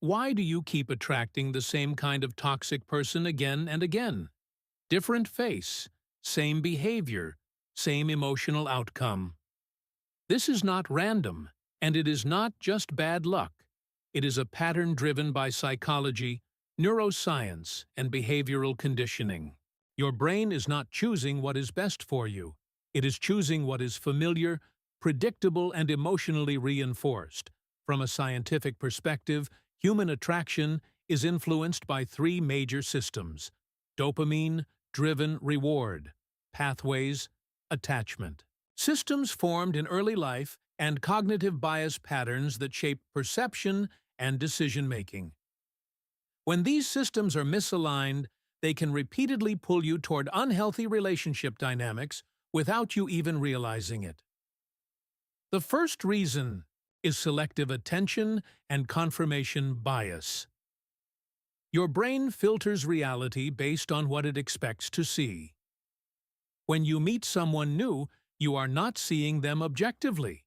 Why do you keep attracting the same kind of toxic person again and again? Different face, same behavior, same emotional outcome. This is not random, and it is not just bad luck. It is a pattern driven by psychology, neuroscience, and behavioral conditioning. Your brain is not choosing what is best for you. It is choosing what is familiar, predictable, and emotionally reinforced. From a scientific perspective, human attraction is influenced by three major systems: dopamine-driven reward, pathways, attachment. Systems formed in early life and cognitive bias patterns that shape perception and decision-making. When these systems are misaligned, they can repeatedly pull you toward unhealthy relationship dynamics without you even realizing it. The first reason is selective attention and confirmation bias. Your brain filters reality based on what it expects to see. When you meet someone new, you are not seeing them objectively.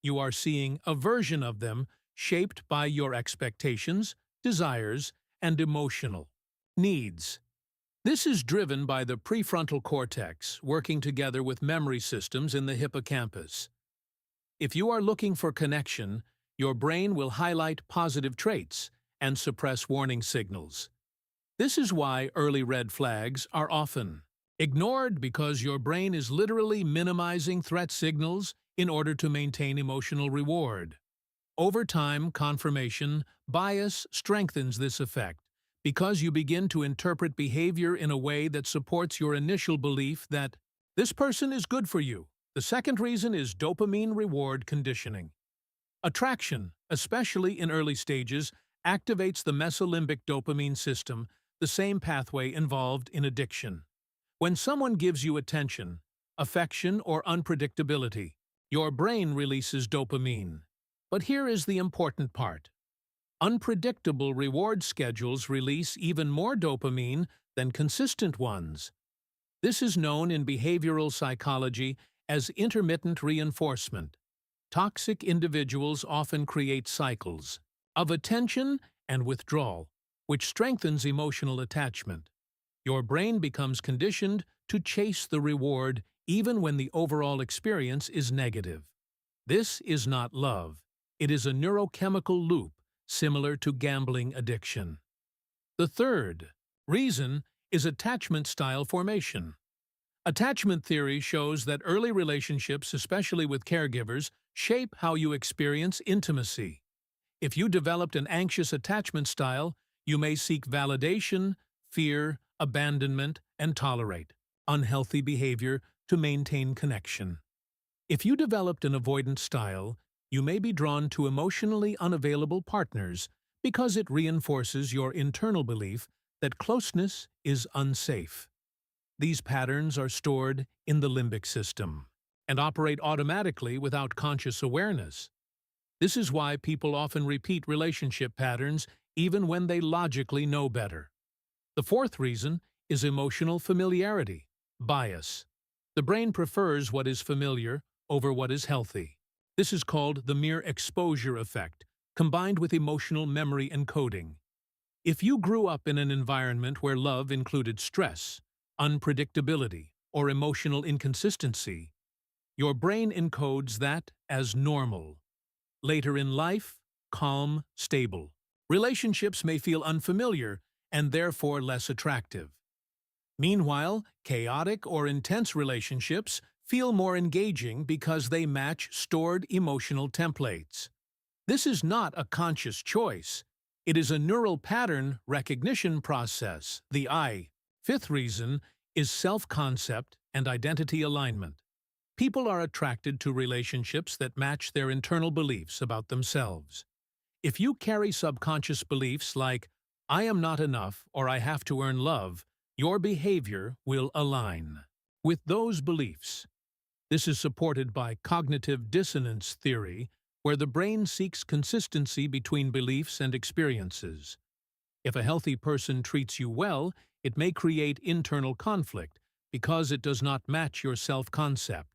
You are seeing a version of them shaped by your expectations, desires, and emotional needs. This is driven by the prefrontal cortex working together with memory systems in the hippocampus. If you are looking for connection, your brain will highlight positive traits and suppress warning signals. This is why early red flags are often ignored, because your brain is literally minimizing threat signals in order to maintain emotional reward. Over time, confirmation bias strengthens this effect because you begin to interpret behavior in a way that supports your initial belief that this person is good for you. The second reason is dopamine reward conditioning. Attraction, especially in early stages, activates the mesolimbic dopamine system, the same pathway involved in addiction. When someone gives you attention, affection, or unpredictability, your brain releases dopamine. But here is the important part. Unpredictable reward schedules release even more dopamine than consistent ones. This is known in behavioral psychology as intermittent reinforcement. Toxic individuals often create cycles of attention and withdrawal, which strengthens emotional attachment. Your brain becomes conditioned to chase the reward even when the overall experience is negative. This is not love. It is a neurochemical loop similar to gambling addiction. The third reason is attachment style formation. Attachment theory shows that early relationships, especially with caregivers, shape how you experience intimacy. If you developed an anxious attachment style, you may seek validation, fear, abandonment, and tolerate unhealthy behavior to maintain connection. If you developed an avoidant style, you may be drawn to emotionally unavailable partners because it reinforces your internal belief that closeness is unsafe. These patterns are stored in the limbic system and operate automatically without conscious awareness. This is why people often repeat relationship patterns even when they logically know better. The fourth reason is emotional familiarity bias. The brain prefers what is familiar over what is healthy. This is called the mere exposure effect, combined with emotional memory encoding. If you grew up in an environment where love included stress, unpredictability, or emotional inconsistency, your brain encodes that as normal. Later in life, calm, stable. Relationships may feel unfamiliar and therefore less attractive. Meanwhile, chaotic or intense relationships feel more engaging because they match stored emotional templates. This is not a conscious choice. It is a neural pattern recognition process, the I. Fifth reason is self-concept and identity alignment. People are attracted to relationships that match their internal beliefs about themselves. If you carry subconscious beliefs like, I am not enough or I have to earn love, your behavior will align with those beliefs. This is supported by cognitive dissonance theory, where the brain seeks consistency between beliefs and experiences. If a healthy person treats you well, it may create internal conflict because it does not match your self-concept.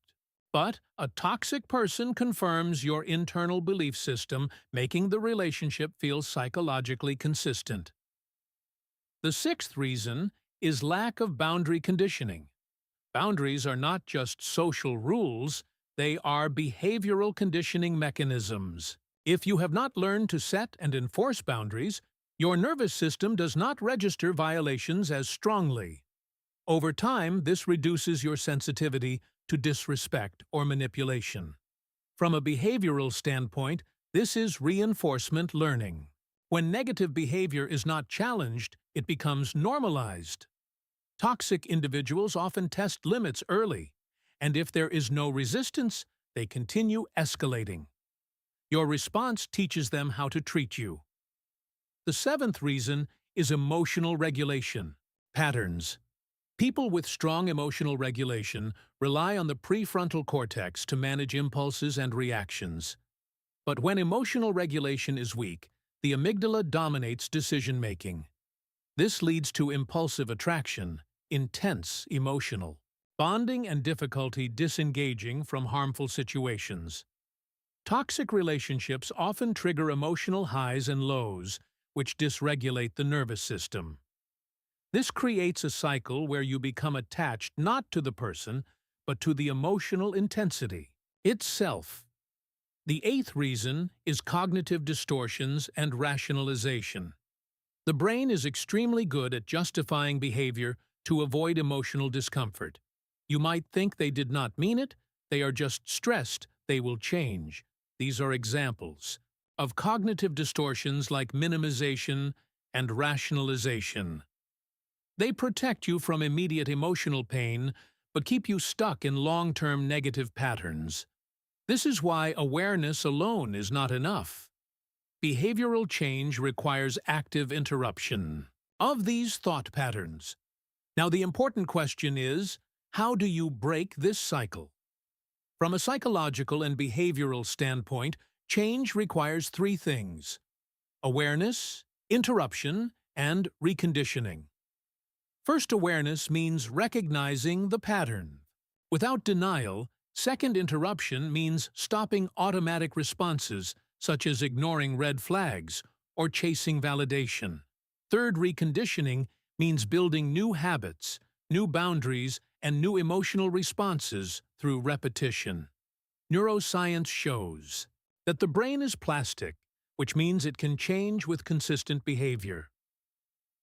But a toxic person confirms your internal belief system, making the relationship feel psychologically consistent. The sixth reason is lack of boundary conditioning. Boundaries are not just social rules, they are behavioral conditioning mechanisms. If you have not learned to set and enforce boundaries, your nervous system does not register violations as strongly. Over time, this reduces your sensitivity to disrespect or manipulation. From a behavioral standpoint, this is reinforcement learning. When negative behavior is not challenged, it becomes normalized. Toxic individuals often test limits early, and if there is no resistance, they continue escalating. Your response teaches them how to treat you. The seventh reason is emotional regulation. Patterns. People with strong emotional regulation rely on the prefrontal cortex to manage impulses and reactions. But when emotional regulation is weak, the amygdala dominates decision-making. This leads to impulsive attraction, intense emotional bonding, and difficulty disengaging from harmful situations. Toxic relationships often trigger emotional highs and lows, which dysregulate the nervous system. This creates a cycle where you become attached not to the person, but to the emotional intensity itself. The eighth reason is cognitive distortions and rationalization. The brain is extremely good at justifying behavior to avoid emotional discomfort. You might think they did not mean it, they are just stressed, they will change. These are examples of cognitive distortions like minimization and rationalization. They protect you from immediate emotional pain, but keep you stuck in long-term negative patterns. This is why awareness alone is not enough. Behavioral change requires active interruption of these thought patterns. Now, the important question is, how do you break this cycle? From a psychological and behavioral standpoint, change requires three things: awareness, interruption, and reconditioning. First, awareness means recognizing the pattern. Without denial, second, interruption means stopping automatic responses, such as ignoring red flags or chasing validation. Third, reconditioning means building new habits, new boundaries, and new emotional responses through repetition. Neuroscience shows that the brain is plastic, which means it can change with consistent behavior.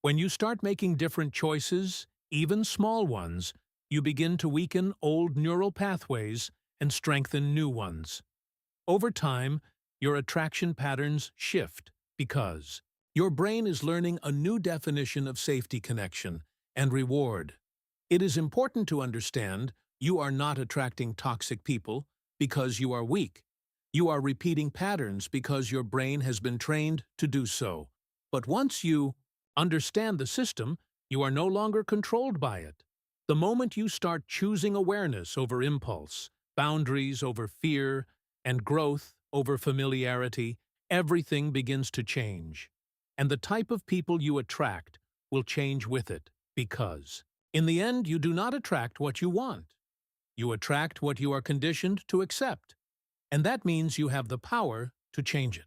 When you start making different choices, even small ones, you begin to weaken old neural pathways and strengthen new ones. Over time, your attraction patterns shift because your brain is learning a new definition of safety, connection, and reward. It is important to understand you are not attracting toxic people because you are weak. You are repeating patterns because your brain has been trained to do so. But once you understand the system, you are no longer controlled by it. The moment you start choosing awareness over impulse, boundaries over fear, and growth over familiarity, everything begins to change. And the type of people you attract will change with it, because, in the end, you do not attract what you want. You attract what you are conditioned to accept. And that means you have the power to change it.